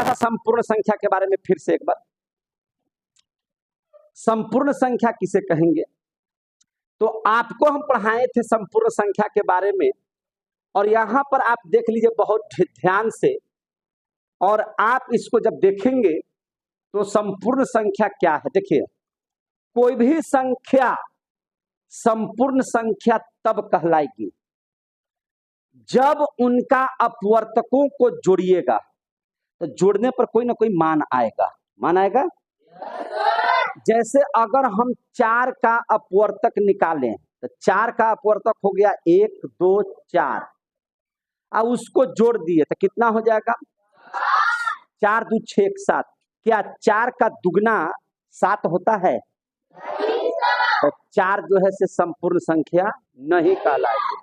थोड़ा सा संपूर्ण संख्या के बारे में फिर से एक बार। संपूर्ण संख्या किसे कहेंगे? तो आपको हम पढ़ाए थे संपूर्ण संख्या के बारे में, और यहां पर आप देख लीजिए बहुत ध्यान से, और आप इसको जब देखेंगे तो संपूर्ण संख्या क्या है। देखिए, कोई भी संख्या संपूर्ण संख्या तब कहलाएगी जब उनका अपवर्तकों को जोड़िएगा तो जोड़ने पर कोई ना कोई मान आएगा। मान आएगा। जैसे अगर हम 4 का अपवर्तक निकालें तो 4 का अपवर्तक हो गया 1 2 4, अब उसको जोड़ दिए तो कितना हो जाएगा? 4 2 6 1 7। क्या 4 का दुगना 7 होता है? तो 4 जो है से संपूर्ण संख्या नहीं कहलाएगी।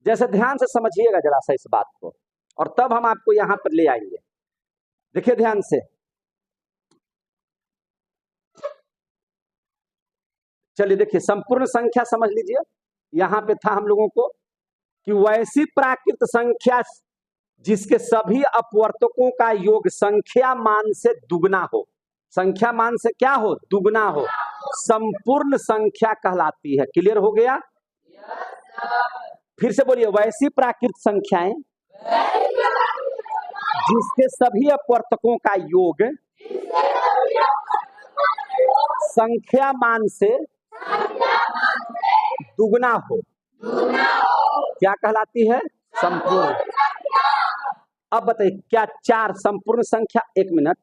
जैसे ध्यान से समझिएगा जरा सा इस बात को, और तब हम आपको यहां पर ले आएंगे। देखिए ध्यान से, चलिए देखिए संपूर्ण संख्या समझ लीजिए। यहां पे था हम लोगों को कि वैसी प्राकृत संख्या जिसके सभी अपवर्तकों का योग संख्या मान से दुगना हो। संख्या मान से क्या हो? दुगना हो, संपूर्ण संख्या कहलाती है। क्लियर हो गया? फिर से बोलिए, वैसी प्राकृत संख्याएं जिसके सभी अपवर्तकों का योग संख्या मान से दुगना हो, क्या कहलाती है? संपूर्ण। अब बताइए, क्या 4 संपूर्ण संख्या? एक मिनट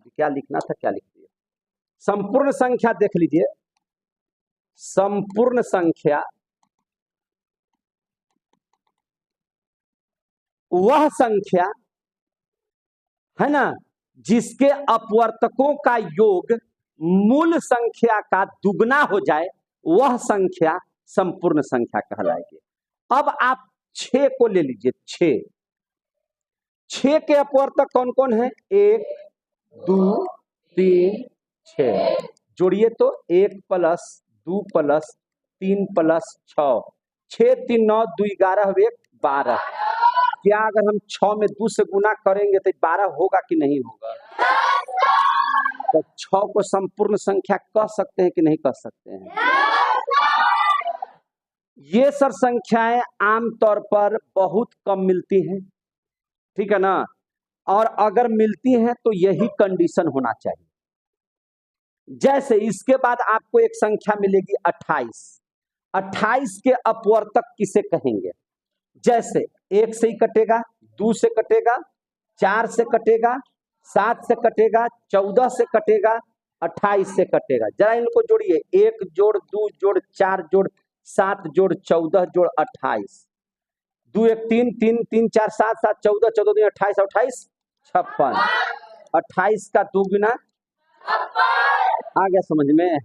क्या लिखना था, क्या लिख दिया? संपूर्ण संख्या देख लीजिए। संपूर्ण संख्या वह संख्या है ना जिसके अपवर्तकों का योग मूल संख्या का दुगना हो जाए, वह संख्या संपूर्ण संख्या कहलाएगी। अब आप 6 को ले लीजिए। 6 के अपवर्तक कौन कौन है? 1 2 3 6। जोड़िए तो 1 + 2 + 3 + 6, 6 3 9 2 11 1 12। क्या अगर हम 6 में 2 से गुना करेंगे तो 12 होगा कि नहीं होगा? तो 6 को संपूर्ण संख्या कह सकते हैं कि नहीं कह सकते हैं? ये सब संख्याएं आमतौर पर बहुत कम मिलती हैं, ठीक है ना, और अगर मिलती हैं तो यही कंडीशन होना चाहिए। जैसे इसके बाद आपको एक संख्या मिलेगी 28। 28 के अपवर्तक किसे कहेंगे? जैसे 1 से ही कटेगा, 2 से कटेगा, 4 से कटेगा, 7 से कटेगा, 14 से कटेगा, 28 से कटेगा। जरा इनको जोड़िए, 1 जोड़ 2 जोड़ 4 जोड़ 7 जोड़ 14 जोड़ 28। 2 1 3 3 3 4 7 7 14 14 2 28 28 56। 28 का दुगुना आ गया समझ में?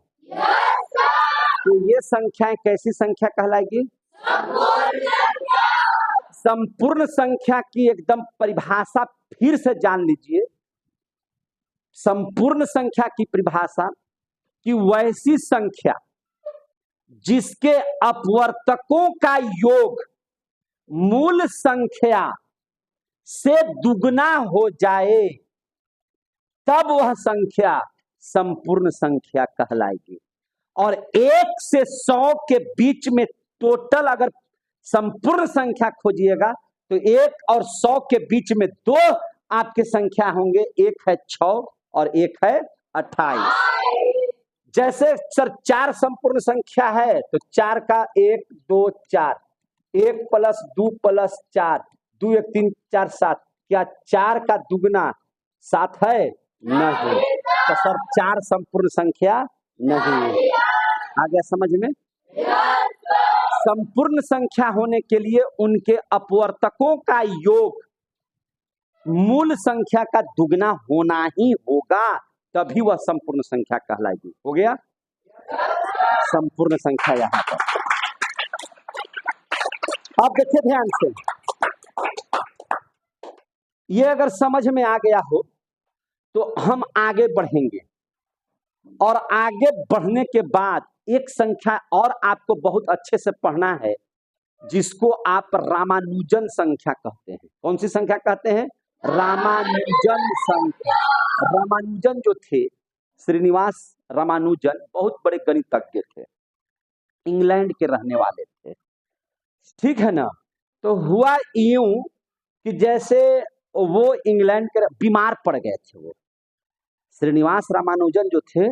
तो ये संख्याएं कैसी संख्या कहलाएगी? संपूर्ण संख्या की एकदम परिभाषा फिर से जान लीजिए। संपूर्ण संख्या की परिभाषा कि वैसी संख्या जिसके अपवर्तकों का योग मूल संख्या से दुगना हो जाए, तब वह संख्या संपूर्ण संख्या कहलाएगी। और 1 से 100 के बीच में टोटल अगर संपूर्ण संख्या खोजिएगा तो 1 और 100 के बीच में 2 आपके संख्या होंगे, एक है 6 और एक है 28। जैसे सर 4 संपूर्ण संख्या है तो 4 का 1 2 4, 1 + 2 + 4 2 1 3 4 7। क्या 4 का दुगना 7 है? नहीं। तो सर 4 संपूर्ण संख्या नहीं। आ गया समझ में? संपूर्ण संख्या होने के लिए उनके अपवर्तकों का योग मूल संख्या का दुगना होना ही होगा, तभी वह संपूर्ण संख्या कहलाएगी। हो गया संपूर्ण संख्या यहां पर। अब देखिए ध्यान से, ये अगर समझ में आ गया हो तो हम आगे बढ़ेंगे, और आगे बढ़ने के बाद एक संख्या और आपको बहुत अच्छे से पढ़ना है, जिसको आप रामानुजन संख्या कहते हैं। कौन सी संख्या कहते हैं? रामानुजन संख्या। रामानुजन जो थे, श्रीनिवास रामानुजन बहुत बड़े गणितज्ञ थे, इंग्लैंड के रहने वाले थे, ठीक है ना। तो हुआ यूं कि जैसे वो इंग्लैंड के बीमार पड़ गए थे, वो श्रीनिवास रामानुजन जो थे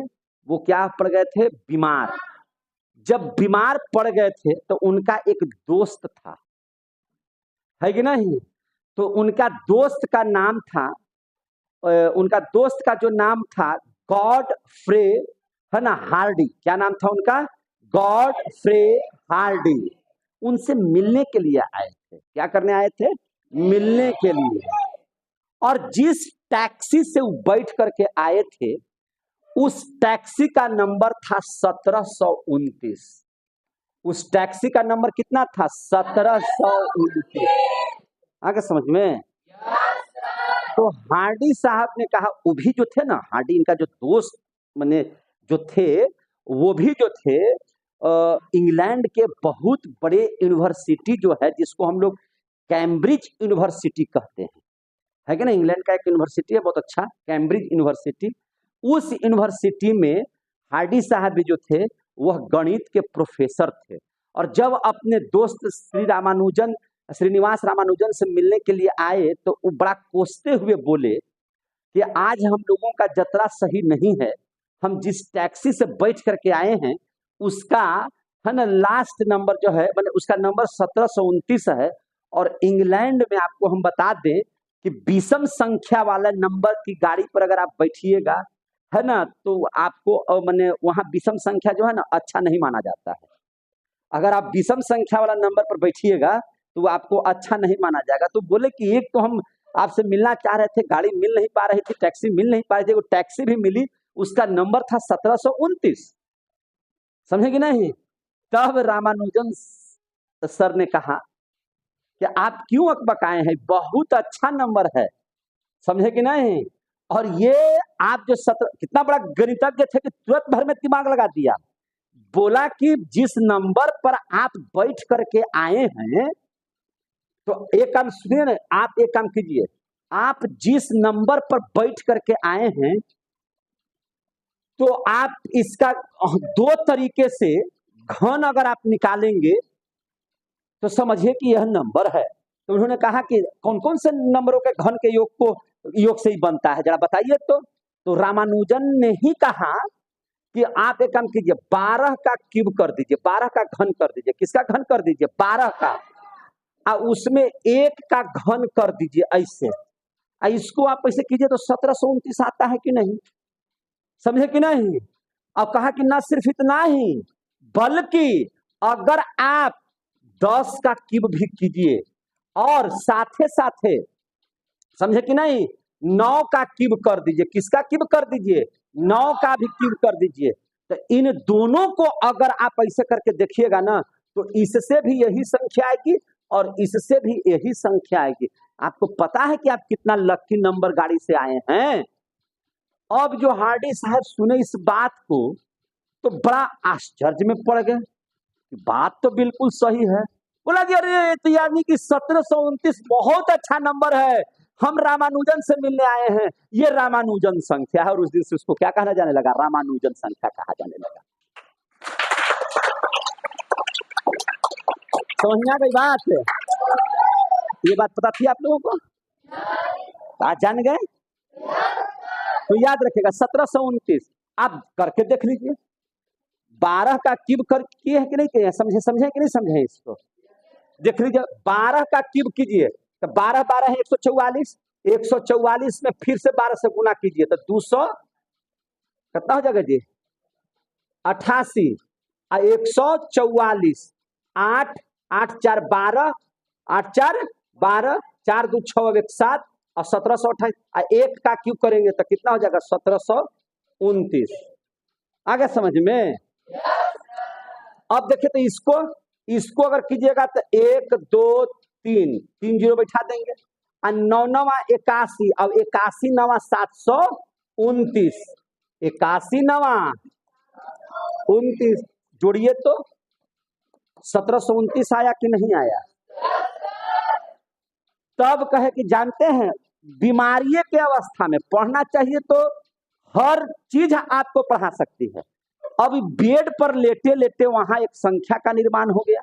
वो क्या पड़ गए थे, बीमार। जब बीमार पड़ गए थे तो उनका एक दोस्त था, है कि नहीं, तो उनका दोस्त का नाम था, उनका दोस्त का जो नाम था गॉडफ्रे, है ना, हार्डी। क्या नाम था उनका, गॉडफ्रे हार्डी। उनसे मिलने के लिए आए थे। क्या करने आए थे, मिलने के लिए। और जिस टैक्सी से वो बैठ करके आए थे उस टैक्सी का नंबर था 1729। उस टैक्सी का नंबर कितना था, 1729। आगे समझ में। तो हार्डी साहब ने कहा, वो भी जो थे ना, हार्डी इनका जो दोस्त माने जो थे, वो भी जो थे इंग्लैंड के बहुत बड़े यूनिवर्सिटी जो है, जिसको हम लोग कैम्ब्रिज यूनिवर्सिटी कहते हैं, है कि ना, इंग्लैंड का एक यूनिवर्सिटी है बहुत अच्छा, कैम्ब्रिज यूनिवर्सिटी। उस यूनिवर्सिटी में हार्डी साहब भी जो थे वह गणित के प्रोफेसर थे। और जब अपने दोस्त श्रीनिवास रामानुजन से मिलने के लिए आए तो वो बड़ा कोसते हुए बोले कि आज हम लोगों का जतरा सही नहीं है, हम जिस टैक्सी से बैठ करके आए हैं उसका, है ना, लास्ट नंबर जो है मैंने उसका नंबर 1729 है। और इंग्लैंड में आपको हम बता दें कि विषम संख्या वाला नंबर की गाड़ी पर अगर आप बैठिएगा, है ना, तो आपको मैंने वहां विषम संख्या जो है ना अच्छा नहीं माना जाता है। अगर आप विषम संख्या वाला नंबर पर बैठिएगा तो आपको अच्छा नहीं माना जाएगा। तो बोले कि एक तो हम आपसे मिलना चाह रहे थे, गाड़ी मिल नहीं पा रही थी, टैक्सी मिल नहीं पा रही थी, वो टैक्सी भी मिली, उसका नंबर था 1729, समझे कि नहीं। तब रामानुजन सर ने कहा कि आप क्यों अकबकाए हैं, बहुत अच्छा नंबर है, समझे कि नहीं। और ये आप जो कितना बड़ा गणितज्ञ थे कि तुरंत भर में दिमाग लगा दिया। बोला कि जिस नंबर पर आप बैठ करके आए हैं, तो एक काम सुनिए ना, आप एक काम कीजिए, आप जिस नंबर पर बैठ करके आए हैं तो आप इसका दो तरीके से घन अगर आप निकालेंगे तो समझिए कि यह नंबर है। तो उन्होंने कहा कि कौन कौन से नंबरों के घन के योग से ही बनता है, जरा बताइए। तो रामानुजन ने ही कहा कि आप एक काम कीजिए, 12 का क्यूब कर दीजिए, 12 का घन कर दीजिए। किसका घन कर दीजिए, 12 का, और उसमें 1 का घन कर दीजिए ऐसे। इसको आप ऐसे कीजिए तो 1729 आता है कि नहीं, समझे कि नहीं। अब कहा कि ना सिर्फ इतना ही, बल्कि अगर आप 10 का क्यूब भी कीजिए और साथे साथे, समझे कि नहीं, 9 का क्यूब कर दीजिए। किसका क्यूब कर दीजिए, 9 का भी क्यूब कर दीजिए। तो इन दोनों को अगर आप ऐसे करके देखिएगा ना, तो इससे भी यही संख्या आएगी और इससे भी यही संख्या आएगी। आपको पता है कि आप कितना लकी नंबर गाड़ी से आए हैं। अब जो हार्डी साहब सुने इस बात को तो बड़ा आश्चर्य में पड़ गए, बात तो बिल्कुल सही है। बोला कि अरे तो यानी कि 1729 बहुत अच्छा नंबर है, हम रामानुजन से मिलने आए हैं, ये रामानुजन संख्या है। और उस दिन से उसको क्या कहना जाने लगा, रामानुजन संख्या कहा जाने लगा। समझ में आ गई बात, ये बात पता थी आप लोगों को, आज जान गए। तो याद रखिएगा 1729 आप करके देख लीजिए। 12 का क्यूब कर किए है कि नहीं किए, समझे कि नहीं समझे, इसको देख लीजिए। 12 का क्यूब कीजिए तो 12 12 है 144, 144 में फिर से 12 से गुना कीजिए तो 200 कितना हो जाएगा जी, 88, 144, 8 8 4 12, 8 4 12, 4 2 6 1 7 और 1728, 1 का क्यूब करेंगे तो कितना हो जाएगा, 1729। आगे समझ में। अब देखिए तो इसको अगर कीजिएगा तो 1 2 3 3 जीरो बैठा देंगे, और 9 9 81, अब 81 9 729, 81 9 29 जोड़िए तो 1729 आया कि नहीं आया। तब कहे कि जानते हैं बीमारी के अवस्था में पढ़ना चाहिए तो हर चीज आपको पढ़ा सकती है। अब बेड पर लेटे लेटे वहां एक संख्या का निर्माण हो गया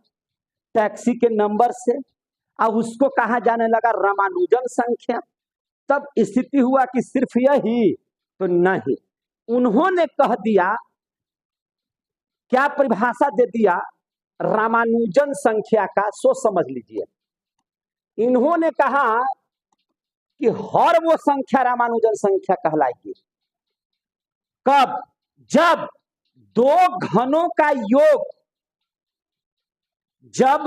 टैक्सी के नंबर से, अब उसको कहा जाने लगा रामानुजन संख्या। तब स्थिति हुआ कि सिर्फ यही तो नहीं, उन्होंने कह दिया, क्या परिभाषा दे दिया रामानुजन संख्या का, सो समझ लीजिए। इन्होंने कहा कि हर वो संख्या रामानुजन संख्या कहलाएगी कब, जब दो घनों का योग, जब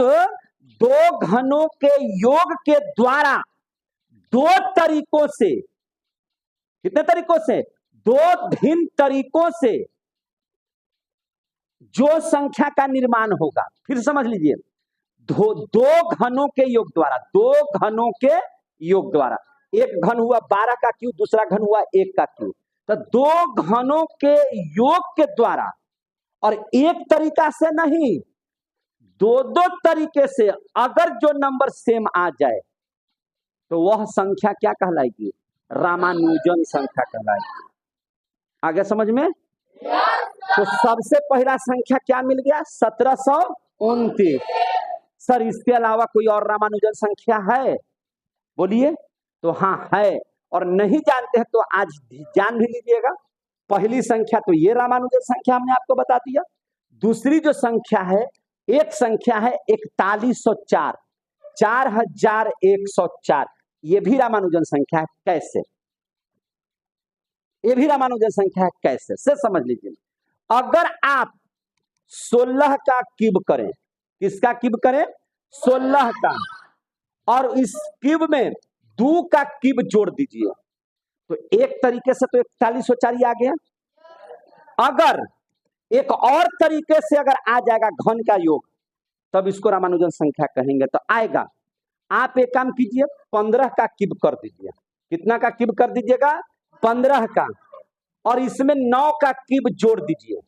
दो घनों के योग के द्वारा दो तरीकों से, कितने तरीकों से, दो भिन्न तरीकों से जो संख्या का निर्माण होगा, फिर समझ लीजिए, दो घनों के योग द्वारा, दो घनों के योग द्वारा, एक घन हुआ 12 का क्यूब, दूसरा घन हुआ 1 का क्यूब, तो दो घनों के योग के द्वारा, और एक तरीका से नहीं, दो दो तरीके से अगर जो नंबर सेम आ जाए तो वह संख्या क्या कहलाएगी, रामानुजन संख्या कहलाएगी। आगे समझ में? तो सबसे पहला संख्या क्या मिल गया, 1729। सर इसके अलावा कोई और रामानुजन संख्या है, बोलिए। तो हाँ है, और नहीं जानते हैं तो आज जान भी लीजिएगा। पहली संख्या तो ये रामानुजन संख्या हमने आपको बता दिया। दूसरी जो संख्या है, एक संख्या है 4104, 4104, ये भी रामानुजन संख्या है। कैसे? ये भी रामानुजन संख्या है। कैसे से समझ लीजिए। अगर आप 16 का क्यूब करें, किसका क्यूब करें, 16 का, और इस क्यूब में 2 का क्यूब जोड़ दीजिए, तो एक तरीके से तो 4104 आ गया। अगर एक और तरीके से अगर आ जाएगा घन का योग, तब इसको रामानुजन संख्या कहेंगे। तो आएगा, आप एक काम कीजिए, 15 का क्यूब कर दीजिए। कितना का क्यूब कर दीजिएगा, 15 का, और इसमें 9 का क्यूब जोड़ दीजिए,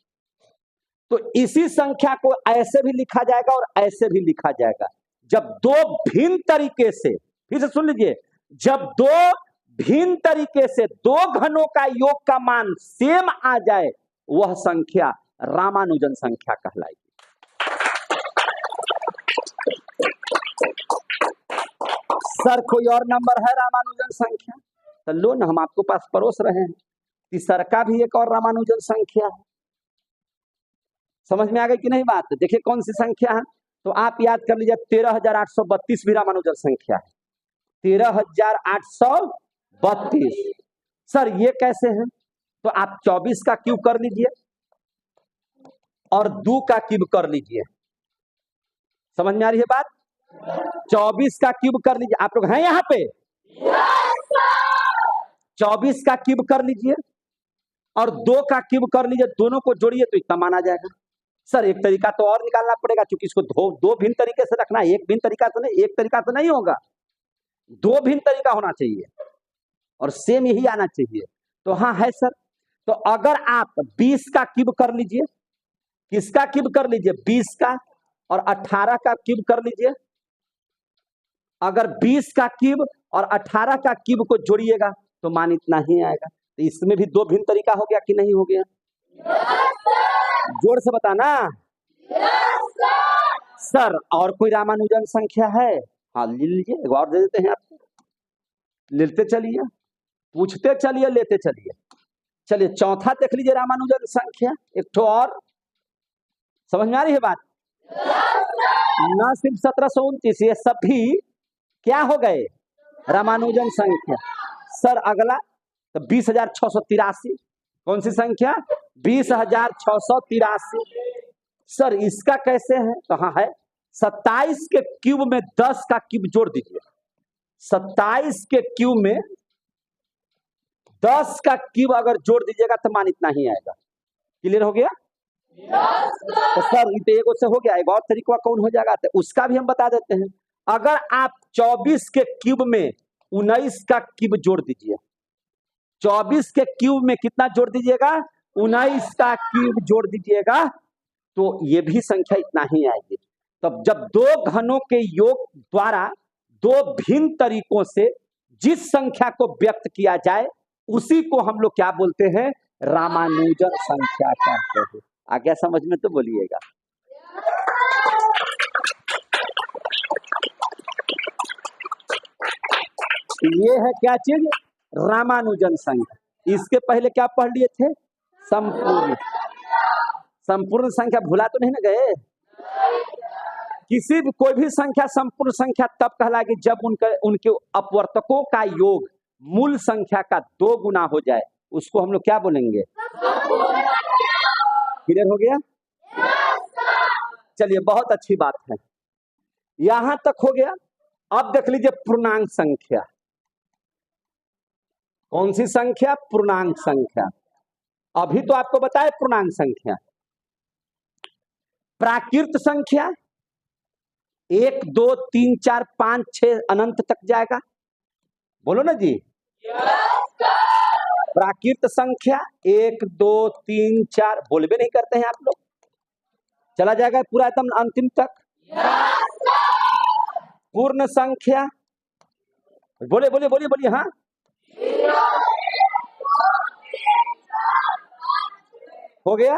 तो इसी संख्या को ऐसे भी लिखा जाएगा और ऐसे भी लिखा जाएगा। जब दो भिन्न तरीके से, फिर से सुन लीजिए, जब दो भिन्न तरीके से दो घनों का योग का मान सेम आ जाए, वह संख्या रामानुजन संख्या कहलाएगी। सर कोई और नंबर है रामानुजन संख्या? तो लो ना, हम आपको पास परोस रहे हैं, तीसर का भी एक और रामानुजन संख्या है। समझ में आ गई कि नहीं बात? देखिए कौन सी संख्या है, तो आप याद कर लीजिए, 13832 भी रामानुजन संख्या है। 13832। सर ये कैसे है? तो आप 24 का क्यूब कर लीजिए और 2 का क्यूब कर लीजिए। समझ में आ रही है बात? 24 का क्यूब कर लीजिए। आप लोग हैं यहाँ पे? 24 का क्यूब कर लीजिए और 2 का क्यूब कर लीजिए, दोनों को जोड़िए तो इतना मान आ जाएगा। सर एक तरीका तो और निकालना पड़ेगा, क्योंकि इसको दो भिन्न तरीके से रखना है, एक भिन्न तरीका से नहीं, एक तरीका से नहीं होगा, 2 भिन्न तरीका होना चाहिए और सेम यही आना चाहिए। तो हाँ है सर। तो अगर आप 20 का क्यूब कर लीजिए, किसका क्यूब कर लीजिए, 20 का, और 18 का क्यूब कर लीजिए। अगर 20 का क्यूब और 18 का क्यूब को जोड़िएगा तो मान इतना ही आएगा। तो इसमें भी 2 भिन्न तरीका हो गया कि नहीं हो गया? जोर से बताना। सर और कोई रामानुजन संख्या है? हाँ ले लीजिए, एक और दे देते हैं आपको, लेते चलिए, पूछते चलिए, लेते चलिए। चलिए चौथा देख लीजिए रामानुजन संख्या, एक तो और। समझ में आ रही है बात? न सिर्फ 1729, ये सभी क्या हो गए, रामानुजन संख्या। सर अगला तो 20,683, कौन सी संख्या, 20,683। सर इसका कैसे है? तो हाँ है, 27 के क्यूब में 10 का क्यूब जोड़ दीजिए। 27 के क्यूब में 10 का क्यूब अगर जोड़ दीजिएगा तो मान इतना ही आएगा। क्लियर हो गया? तो सर ये से हो गया, एक और तरीका कौन हो जाएगा, तो उसका भी हम बता देते हैं। अगर आप 24 के क्यूब में 19 का क्यूब जोड़ दीजिए, 24 के क्यूब में कितना जोड़ दीजिएगा, 19 का क्यूब जोड़ दीजिएगा, तो ये भी संख्या इतना ही आएगी। तब जब दो घनों के योग द्वारा दो भिन्न तरीकों से जिस संख्या को व्यक्त किया जाए उसी को हम लोग क्या बोलते हैं, रामानुजन संख्या कहते हैं। आ गया समझ में? तो बोलिएगा। ये है क्या चीज, रामानुजन संख्या। इसके पहले क्या पढ़ लिए थे, संपूर्ण। संपूर्ण संख्या भुला तो नहीं ना गए? किसी भी कोई भी संख्या संपूर्ण संख्या तब कहलाएगी जब उनके अपवर्तकों का योग मूल संख्या का 2 गुना हो जाए, उसको हम लोग क्या बोलेंगे? क्लियर हो गया? चलिए, बहुत अच्छी बात है, यहां तक हो गया। अब देख लीजिए पूर्णांक संख्या। कौन सी संख्या? पूर्णांक संख्या। अभी तो आपको बताए पूर्णांक संख्या। प्राकृत संख्या 1 2 3 4 5 6 अनंत तक जाएगा। बोलो ना जी। प्राकृत संख्या 1 2 3 4 बोलबे नहीं करते हैं आप लोग। चला जाएगा पूरा एकदम अंतिम तक। पूर्ण संख्या बोले बोले बोलिए बोलिए। हाँ, हो गया।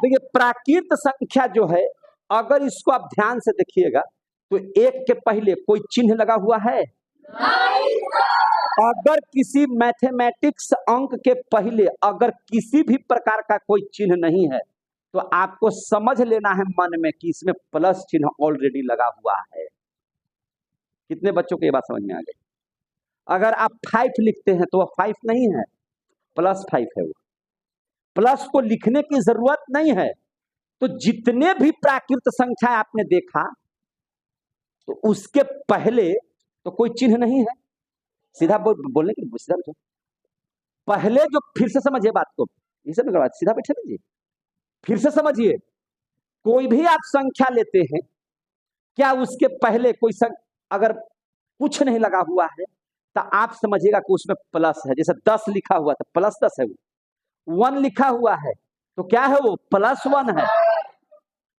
देखिए प्राकृत संख्या जो है, अगर इसको आप ध्यान से देखिएगा तो 1 के पहले कोई चिन्ह लगा हुआ है? अगर किसी मैथमेटिक्स अंक के पहले अगर किसी भी प्रकार का कोई चिन्ह नहीं है तो आपको समझ लेना है मन में कि इसमें प्लस चिन्ह ऑलरेडी लगा हुआ है। कितने बच्चों को ये बात समझ में आ गई? अगर आप 5 लिखते हैं तो वह 5 नहीं है, +5 है। वो प्लस को लिखने की जरूरत नहीं है। तो जितने भी प्राकृत संख्या आपने देखा तो उसके पहले तो कोई चिन्ह नहीं है। सीधा बोलने की सीधा बैठो। पहले जो, फिर से समझिए बात को, इसे सीधा बैठे लीजिए, फिर से समझिए। कोई भी आप संख्या लेते हैं, क्या उसके पहले कोई अगर कुछ नहीं लगा हुआ है तो आप समझिएगा कि उसमें प्लस है। जैसे 10 लिखा हुआ था, +10 है। वो 1 लिखा हुआ है तो क्या है, वो +1 है।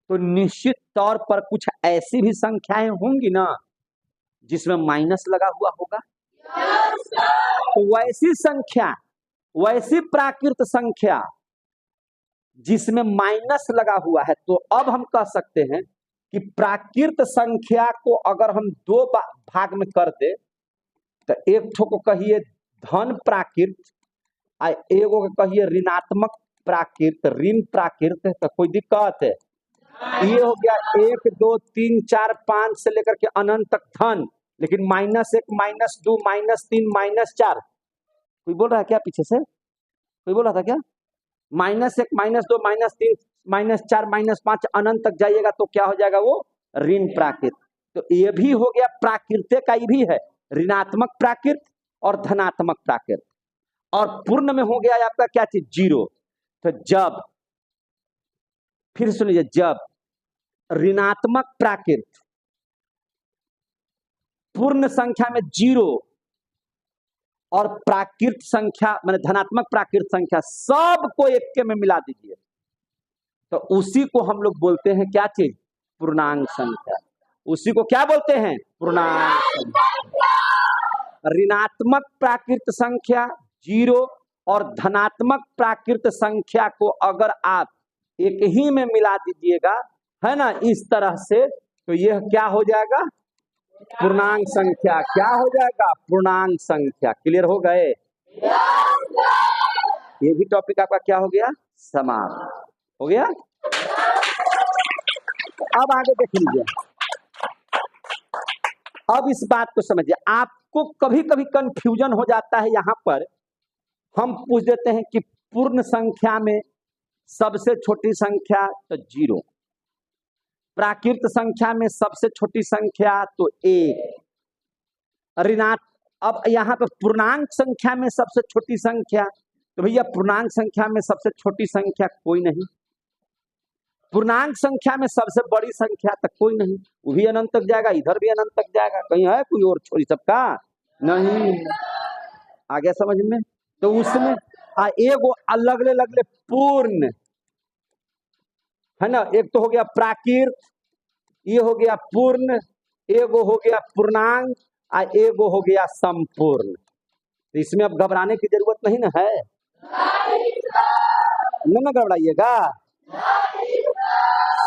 तो निश्चित तौर पर कुछ ऐसी भी संख्याएं होंगी ना जिसमें माइनस लगा हुआ होगा। तो वैसी संख्या, वैसी प्राकृत संख्या जिसमें माइनस लगा हुआ है, तो अब हम कह सकते हैं कि प्राकृत संख्या को अगर हम 2 भाग में कर दे तो एक ठो को कहिए धन प्राकृत, एगो को कहिए ऋणात्मक प्राकृत, ऋण प्राकृत। तो कोई दिक्कत है? ये हो गया 1 2 3 4 5 से लेकर के अनंत तक धन, लेकिन -1 -2 -3 -4। कोई बोल रहा है क्या पीछे से? कोई बोल रहा था क्या? -1 -2 -3 -4 -5 अनंत तक जाइएगा तो क्या हो जाएगा, वो ऋण प्राकृत। तो ये भी हो गया प्राकृत का, ये भी है ऋणात्मक प्राकृत और धनात्मक प्राकृत। और पूर्ण में हो गया आपका क्या चीज, 0। तो जब, फिर सुनिए, जब ऋणात्मक प्राकृत पूर्ण संख्या में 0 और प्राकृत संख्या माने धनात्मक प्राकृत संख्या सबको 1 में मिला दीजिए तो उसी को हम लोग बोलते हैं क्या चीज, पूर्णांक संख्या। उसी को क्या बोलते हैं, पूर्णांक संख्या। ऋणात्मक प्राकृत संख्या 0 और धनात्मक प्राकृत संख्या को अगर आप 1 ही में मिला दीजिएगा, है ना, इस तरह से, तो यह क्या हो जाएगा, पूर्णांक संख्या। क्या हो जाएगा, पूर्णांक संख्या। क्लियर हो गए? ये भी टॉपिक आपका क्या हो गया, समाप्त हो गया। अब आगे देख लीजिए। अब इस बात को समझिए, आपको कभी कभी कंफ्यूजन हो जाता है। यहां पर हम पूछ देते हैं कि पूर्ण संख्या में सबसे छोटी संख्या तो 0, प्राकृत संख्या में सबसे छोटी संख्या तो 1, ऋणात्मक। अब यहाँ पे पूर्णांक संख्या में सबसे छोटी संख्या, तो भैया पूर्णांक संख्या में सबसे छोटी संख्या कोई नहीं, पूर्णांक संख्या में सबसे बड़ी संख्या तक कोई नहीं, वो भी अनंत तक जाएगा, इधर भी अनंत तक जाएगा, कहीं है कोई और छोटी सबका नहीं। आ गया समझ में? तो उसमें एगो अलग अलग पूर्ण है ना, एक तो हो गया प्राकृत, ये हो गया पूर्ण, एगो हो गया पूर्णांक, एगो हो गया संपूर्ण। तो इसमें अब घबराने की जरूरत नहीं ना है, ना घबराइएगा।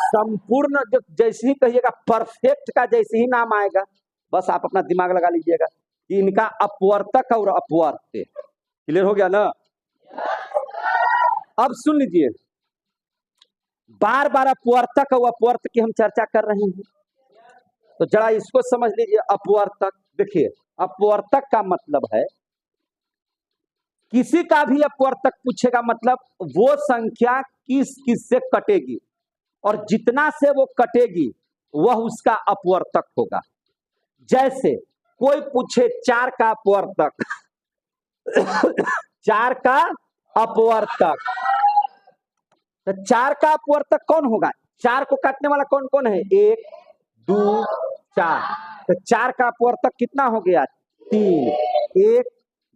संपूर्ण जो जैसे ही कहिएगा, परफेक्ट का जैसे ही नाम आएगा, बस आप अपना दिमाग लगा लीजिएगा कि इनका अपवर्तक और अपवर्त्य। क्लियर हो गया ना? अब सुन लीजिए, बार बार अपवर्तक और अपवर्त की हम चर्चा कर रहे हैं, तो जरा इसको समझ लीजिए। अपवर्तक, देखिए अपवर्तक का मतलब है किसी का भी अपवर्तक पूछेगा मतलब वो संख्या किस किस से कटेगी और जितना से वो कटेगी वह उसका अपवर्तक होगा। जैसे कोई पूछे 4 का अपवर्तक 4 का अपवर्तक, तो 4 का अपवर्तक कौन होगा? 4 को काटने वाला कौन कौन है? 1 2 4। तो 4 का अपवर्तक कितना हो गया? 3। 1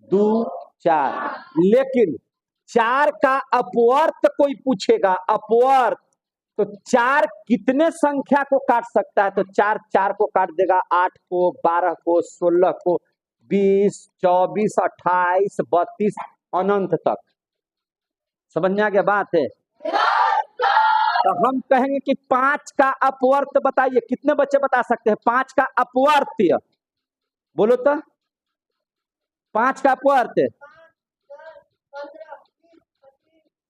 2 4। लेकिन 4 का अपवर्त कोई पूछेगा, अपवर्त, तो 4 कितने संख्या को काट सकता है? तो 4 4 को काट देगा, 8 को, 12 को, 16 को, 20 24 28 32 अनंत तक। समझ में आ गया बात है? तो हम कहेंगे कि 5 का अपवर्त बताइए, कितने बच्चे बता सकते हैं 5 का अपवर्त्य? बोलो तो 5 का अपवर्त।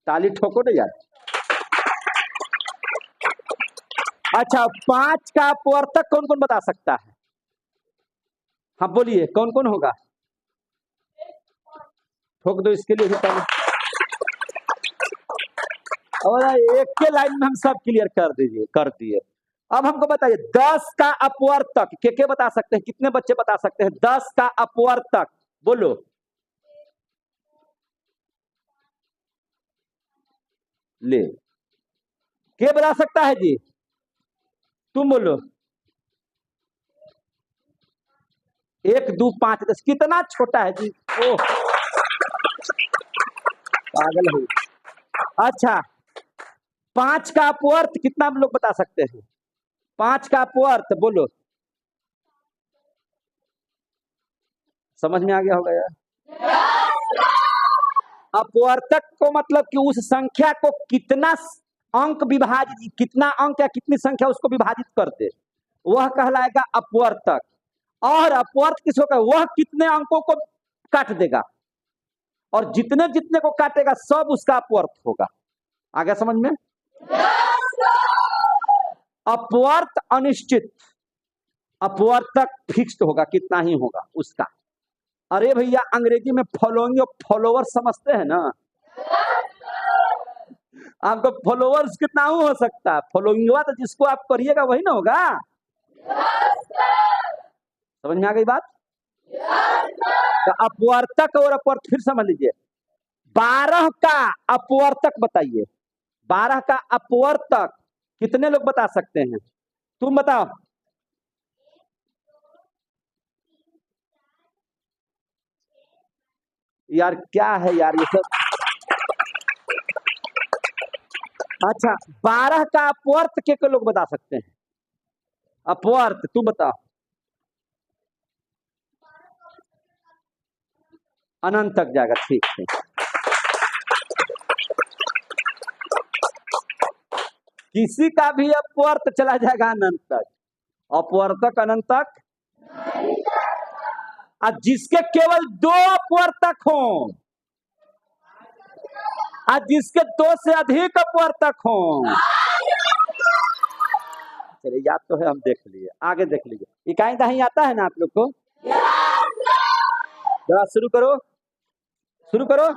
ताली ठोको ना यार। अच्छा, 5 का अपवर्तक कौन कौन बता सकता है? हाँ बोलिए, कौन कौन होगा? ठोक दो इसके लिए भी पहले, और एक के लाइन में हम सब क्लियर कर दीजिए, कर दिए। अब हमको बताइए 10 का अपवर्तक के बता सकते हैं? कितने बच्चे बता सकते हैं 10 का अपवर्तक? बोलो। ले, के बता सकता है जी? तुम बोलो। 1 2 5 10। कितना छोटा है जी? ओह पागल है। अच्छा, 5 का अपवर्त कितना लोग बता सकते हैं? 5 का अपवर्त बोलो। समझ में आ गया होगा यार। अपवर्तक को मतलब कि उस संख्या को कितना अंक विभाजित, कितना अंक या कितनी संख्या उसको विभाजित कर दे, वह कहलाएगा अपवर्तक। और अपवर्त किसको कहे? वह कितने अंकों को काट देगा और जितने जितने को काटेगा सब उसका अपवर्त होगा। आ गया समझ में? अपवर्त अनिश्चित, अपवर्तक फिक्स्ड होगा, कितना ही होगा उसका। अरे भैया अंग्रेजी में फॉलोइंग और फॉलोवर समझते हैं ना? आपको फॉलोवर्स कितना हो सकता है? फॉलोइंग तो जिसको आप करिएगा वही ना होगा। समझ में आ गई बात? तो अपवर्तक और अपवर्त फिर समझ लीजिए। 12 का अपवर्तक बताइए। 12 का अपवर्तक कितने लोग बता सकते हैं? तुम बताओ। यार क्या है यार ये सब? अच्छा, 12 का अपवर्त के लोग बता सकते हैं? अपवर्त तू बता। अनंत तक जाएगा, ठीक है। किसी का भी अपवर्त चला जाएगा अनंत तक, अपवर्तक अनंत तक। और जिसके केवल 2 अपवर्तक हो और जिसके 2 से अधिक अपवर्तक हो। चलिए याद तो है, हम देख लिए, आगे देख लीजिए। इकाई दहाई आता है ना आप लोग को? जरा शुरू करो, शुरू करो।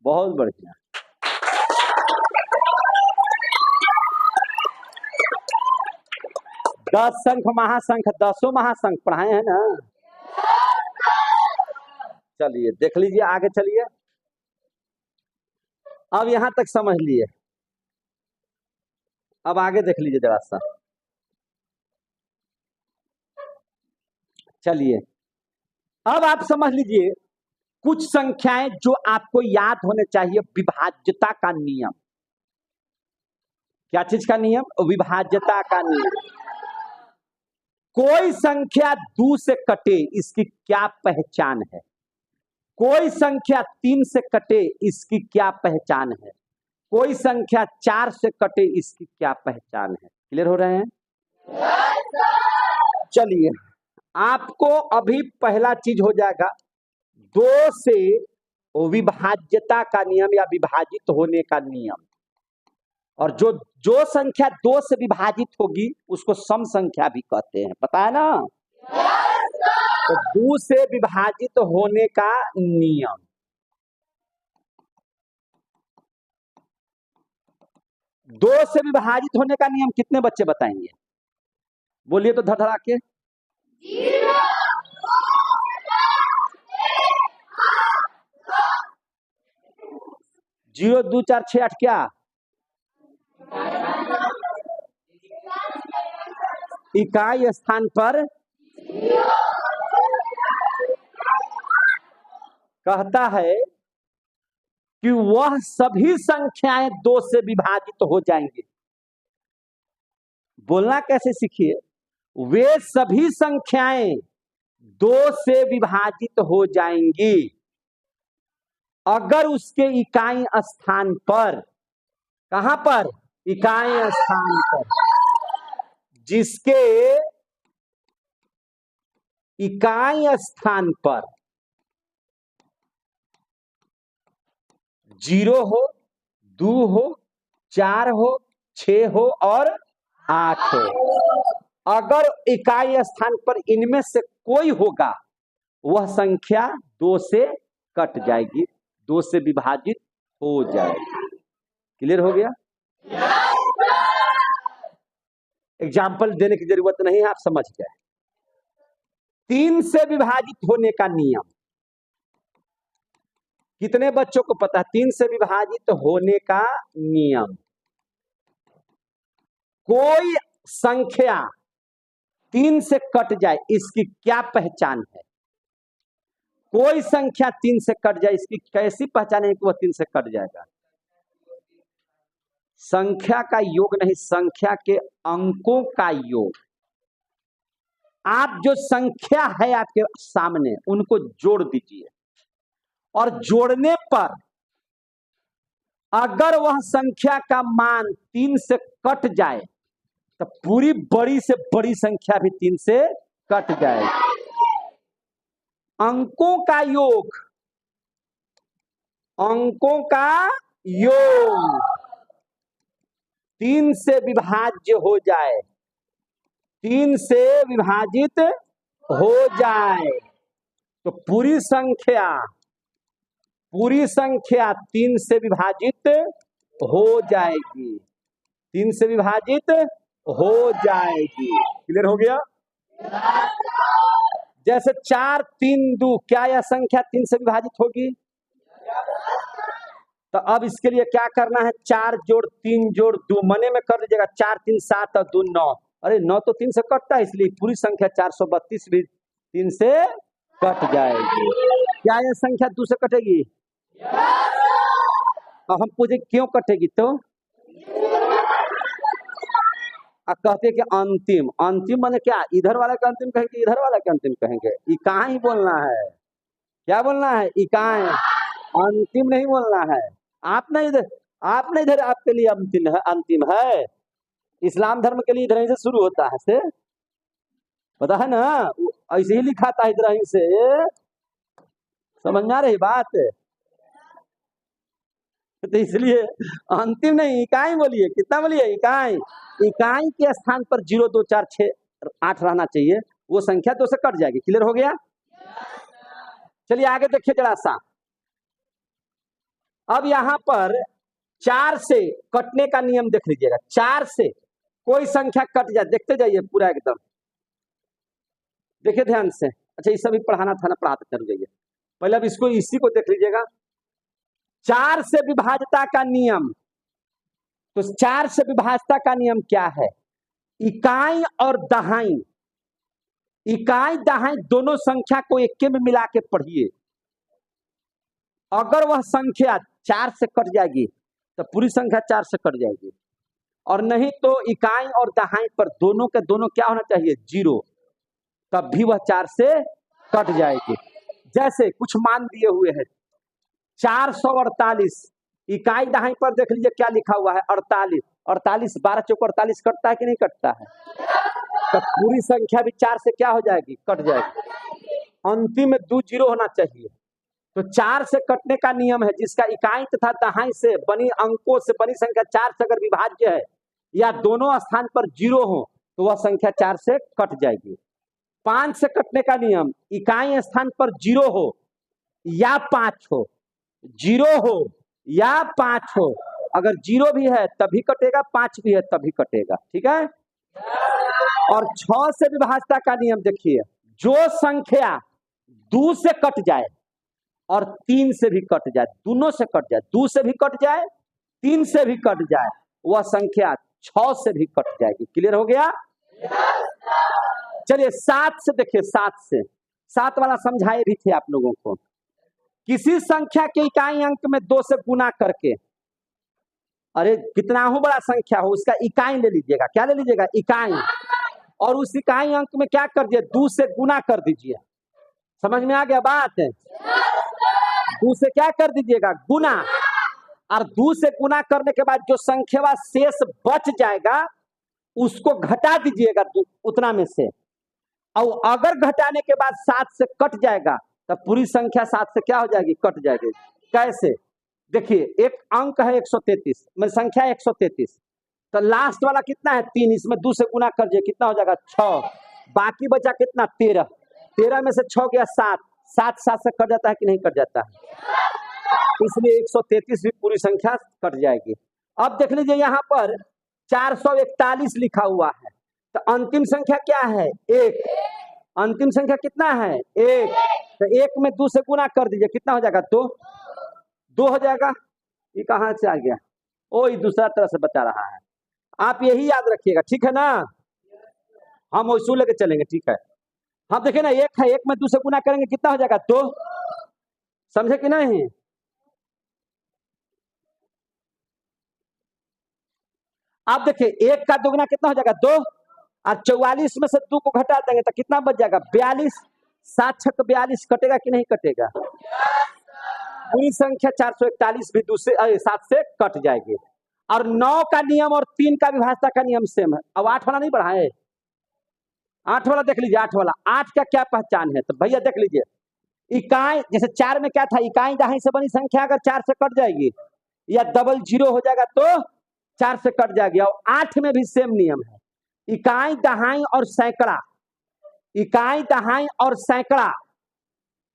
बहुत बढ़िया। दस संख महासंख, 10 महासंख पढ़ाए हैं ना? चलिए देख लीजिए, आगे चलिए। अब यहां तक समझ लिए। अब आगे देख लीजिए जरा सा, चलिए अब आप समझ लीजिए कुछ संख्याएं जो आपको याद होने चाहिए। विभाज्यता का नियम। क्या चीज का नियम? विभाज्यता का नियम। कोई संख्या 2 से कटे इसकी क्या पहचान है? कोई संख्या 3 से कटे इसकी क्या पहचान है? कोई संख्या 4 से कटे इसकी क्या पहचान है? क्लियर हो रहे हैं? चलिए आपको अभी पहला चीज हो जाएगा 2 से विभाज्यता का नियम या विभाजित होने का नियम। और जो जो संख्या 2 से विभाजित होगी उसको सम संख्या भी कहते हैं, पता है ना? तो 2 से विभाजित होने का नियम। दो से विभाजित होने का नियम कितने बच्चे बताएंगे? बोलिए तो धड़धड़ा के। 0 2 4 6 8 क्या? इकाई स्थान पर कहता है कि वह सभी संख्याएं 2 से विभाजित हो जाएंगी। बोलना कैसे सीखिए? वे सभी संख्याएं 2 से विभाजित हो जाएंगी अगर उसके इकाई स्थान पर, कहां पर? इकाई स्थान पर, जिसके इकाई स्थान पर 0 हो, 2 हो, 4 हो, 6 हो और 8 हो। अगर इकाई स्थान पर इनमें से कोई होगा वह संख्या 2 से कट जाएगी, 2 से विभाजित हो जाएगी। क्लियर हो गया? एग्जाम्पल देने की जरूरत नहीं है, आप समझ गए। 3 से विभाजित होने का नियम कितने बच्चों को पता है? 3 से विभाजित होने का नियम। कोई संख्या 3 से कट जाए इसकी क्या पहचान है? कोई संख्या 3 से कट जाए इसकी कैसी पहचान है कि वह 3 से कट जाएगा? संख्या का योग नहीं, संख्या के अंकों का योग। आप जो संख्या है आपके सामने उनको जोड़ दीजिए और जोड़ने पर अगर वह संख्या का मान 3 से कट जाए तो पूरी बड़ी से बड़ी संख्या भी 3 से कट जाएगी। अंकों का योग, अंकों का योग 3 से विभाज्य हो जाए, 3 से विभाजित हो जाए तो पूरी संख्या 3 से विभाजित हो जाएगी, 3 से विभाजित हो जाएगी। क्लियर हो गया? जैसे 4 3 2, क्या यह संख्या 3 से विभाजित होगी? तो अब इसके लिए क्या करना है? 4 जोड़ 3 जोड़ 2 मने में कर लीजिएगा। 4 3 7 और 2 9। अरे 9 तो 3 से कटता है, इसलिए पूरी संख्या 432 भी 3 से कट जाएगी। क्या यह संख्या 2 से कटेगी? अब हम पूछे क्यों कटेगी? तो अब कहते कि अंतिम, अंतिम माने क्या? इधर वाला का अंतिम कहेंगे, इधर वाला का अंतिम कहेंगे। इकाई बोलना है। क्या बोलना है? इकाई, अंतिम नहीं बोलना है। आप नहीं इधर आपके लिए अंतिम है। इस्लाम धर्म के लिए इधर से शुरू होता है, से पता है ना? ऐसे ही लिखा था इधर से। समझ में आ रही बात? तो इसलिए अंतिम नहीं, इकाई बोलिए। कितना बोलिए? इकाई। इकाई के स्थान पर 0 2 4 6 8 रहना चाहिए, वो संख्या 2 से कट जाएगी। क्लियर हो गया? चलिए आगे देखिए जरा सा। अब यहां पर 4 से कटने का नियम देख लीजिएगा। 4 से कोई संख्या कट जाए, देखते जाइए पूरा एकदम, देखिए ध्यान से। अच्छा ये सभी पढ़ाना था ना, पढ़ाते चल जाइए। पहले अब इसको, इसी को देख लीजिएगा। 4 से विभाज्यता का नियम, तो 4 से विभाज्यता का नियम क्या है? इकाई और दहाई, इकाई दहाई दोनों संख्या को एक में मिला के पढ़िए। अगर वह संख्या 4 से कट जाएगी तो पूरी संख्या 4 से कट जाएगी, और नहीं तो इकाई और दहाई पर दोनों के दोनों क्या होना चाहिए? 0, तब भी वह 4 से कट जाएगी। जैसे कुछ मान दिए हुए हैं 448, इकाई दहाई पर देख लीजिए क्या लिखा हुआ है? 48। 48 12 चौक 48 कटता है कि नहीं कटता है? तो पूरी संख्या भी 4 से क्या हो जाएगी? कट जाएगी। अंतिम में 2 0 होना चाहिए। तो 4 से कटने का नियम है, जिसका इकाई तथा दहाई से बनी अंकों से बनी संख्या 4 से अगर विभाज्य है या दोनों स्थान पर 0 हो तो वह संख्या 4 से कट जाएगी। 5 से कटने का नियम, इकाई स्थान पर 0 हो या 5 हो, 0 हो या 5 हो, अगर 0 भी है तभी कटेगा, 5 भी है तभी कटेगा। ठीक है। और 6 से विभाज्यता का नियम देखिए, जो संख्या 2 से कट जाए और 3 से भी कट जाए, दोनों से कट जाए, 2 से भी कट जाए 3 से भी कट जाए, वह संख्या 6 से भी कट जाएगी। क्लियर हो गया? चलिए 7 से देखिए, 7 वाला समझाए भी थे आप लोगों को। किसी संख्या के इकाई अंक में 2 से गुना करके, अरे कितना हो बड़ा संख्या हो उसका इकाई ले लीजिएगा। क्या ले लीजिएगा? इकाई। और उस इकाई अंक में क्या कर दिए? 2 से गुना कर दीजिए। समझ में आ गया बात? 2 से क्या कर दीजिएगा? गुना। और 2 से गुना करने के बाद जो संख्या शेष बच जाएगा उसको घटा दीजिएगा उतना में से, और अगर घटाने के बाद 7 से कट जाएगा तब पूरी संख्या 7 से क्या हो जाएगी? कट जाएगी। कैसे? देखिए, एक अंक है 133, मतलब संख्या 133, तो लास्ट वाला कितना है? 3, इसमें 2 से गुना कर दिए, कितना हो जाएगा? 6। बाकी बचा कितना? 13। 13 में से 6 गया 7, 7 7 से कट जाता है कि नहीं कट जाता है? इसलिए 133 भी पूरी संख्या कट जाएगी। अब देख लीजिए यहाँ पर 441 लिखा हुआ है, तो अंतिम संख्या क्या है? 1। अंतिम संख्या कितना है? 1। तो 1 में 2 से गुना कर दीजिए, कितना हो जाएगा? 2। 2 हो जाएगा। ये कहाँ से आ गया? ओ, ये दूसरा तरह से बता रहा है। आप यही याद रखिएगा, ठीक है ना? हम वैसे लेके चलेंगे, ठीक है। हम देखिए ना, 1 है, 1 में 2 से गुना करेंगे, कितना हो जाएगा? 2। समझे कि नहीं? आप देखिए 1 का दोगुना कितना हो जाएगा? 2। और 44 में से 2 को घटा देंगे तो कितना बच जाएगा? 42। 7 6 42 कटेगा कि नहीं कटेगा? पूरी संख्या 441 भी 7 से कट जाएगी। और 9 का नियम और 3 का विभाज्यता का नियम सेम है। अब 8 वाला नहीं बढ़ाए, 8 वाला देख लीजिए। 8 वाला, 8 का क्या पहचान है? तो भैया देख लीजिए, इकाई जैसे 4 में क्या था? इकाई दहाई से बनी संख्या अगर 4 से कट जाएगी या डबल 0 हो जाएगा तो 4 से कट जाएगी। और 8 में भी सेम नियम है, इकाई दहाई और सैकड़ा, इकाई दहाई और सैकड़ा,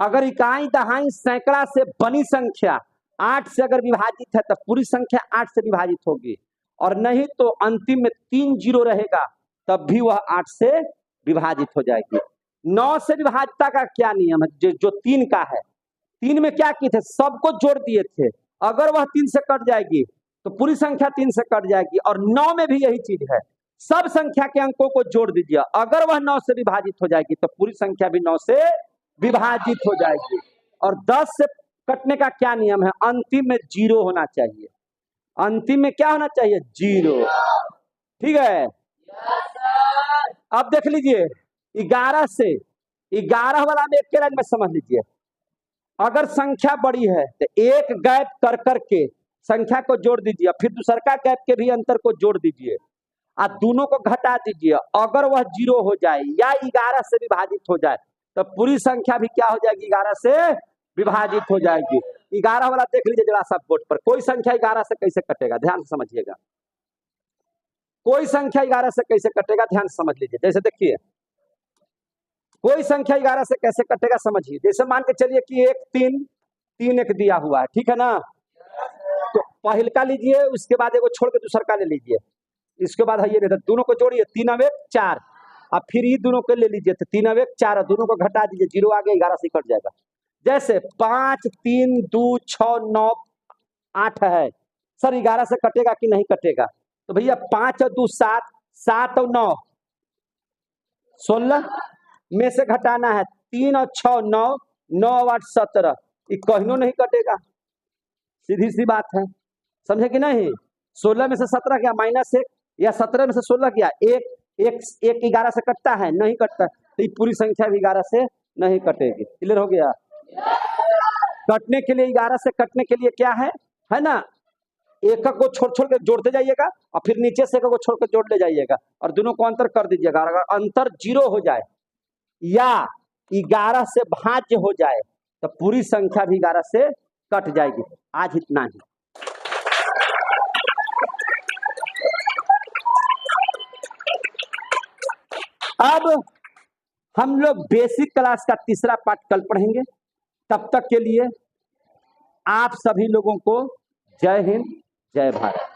अगर इकाई दहाई सैकड़ा से बनी संख्या 8 से अगर विभाजित है तो पूरी संख्या 8 से विभाजित होगी, और नहीं तो अंतिम में 3 0 रहेगा तब भी वह 8 से विभाजित हो जाएगी। 9 से विभाज्यता का क्या नियम है? जो 3 का है, 3 में क्या किए थे? सबको जोड़ दिए थे, अगर वह 3 से कट जाएगी तो पूरी संख्या 3 से कट जाएगी। और 9 में भी यही चीज है, सब संख्या के अंकों को जोड़ दीजिए, अगर वह 9 से विभाजित हो जाएगी तो पूरी संख्या भी 9 से विभाजित हो जाएगी। और 10 से कटने का क्या नियम है? अंतिम में 0 होना चाहिए। अंतिम में क्या होना चाहिए? 0। ठीक है। अब देख लीजिए 11 से, 11 वाला में एक लाइन में समझ लीजिए, अगर संख्या बड़ी है तो एक गैप कर करके संख्या को जोड़ दीजिए, फिर दूसरा गैप के भी अंतर को जोड़ दीजिए और दोनों को घटा दीजिए। अगर वह 0 हो जाए या 11 से विभाजित हो जाए तो पूरी संख्या भी क्या हो जाएगी? 11 से विभाजित हो जाएगी। 11 वाला देख लीजिए जरा सा बोर्ड पर, कोई संख्या 11 से कैसे कटेगा? ध्यान से समझिएगा, कोई संख्या 11 से कैसे कटेगा? ध्यान से समझ लीजिए। जैसे देखिए, कोई संख्या 11 से कैसे कटेगा समझिए। जैसे मान के चलिए कि 1 3 3 1 दिया हुआ है, ठीक है ना? तो पहलका लीजिए, उसके बाद एगो छोड़ के दूसरा का ले लीजिए, इसके बाद है ये दोनों को जोड़िए, 3 और 1 4, अब फिर ये दोनों को ले लीजिए तो 3 और 1 4, और दोनों को घटा दीजिए, 0 आ गया, 11 से कट जाएगा। जैसे 5 3 2 6 9 8 है, सर 11 से कटेगा कि नहीं कटेगा? तो भैया 5 और 2 7, 7 और 9 16 में से घटाना है, 3 और 6 9, 9 और 8 17, ये कहीं नहीं कटेगा, सीधी सी बात है, समझे कि नहीं? 16 में से 17 क्या माइनस 1, या 17 में से 16 क्या एक 11 से कटता है? नहीं कटता, तो ये पूरी संख्या भी 11 से नहीं कटेगी। क्लियर हो गया? कटने के लिए 11 से कटने के लिए क्या है ना, एक को छोड़ छोड़ के जोड़ते जाइएगा और फिर नीचे से एक को छोड़ के जोड़ ले जाइएगा और दोनों को अंतर कर दीजिएगा। अगर अंतर 0 हो जाए या 11 से भाज्य हो जाए तो पूरी संख्या भी 11 से कट जाएगी। आज इतना ही। अब हम लोग बेसिक क्लास का तीसरा पार्ट कल पढ़ेंगे। तब तक के लिए आप सभी लोगों को जय हिंद, जय भारत।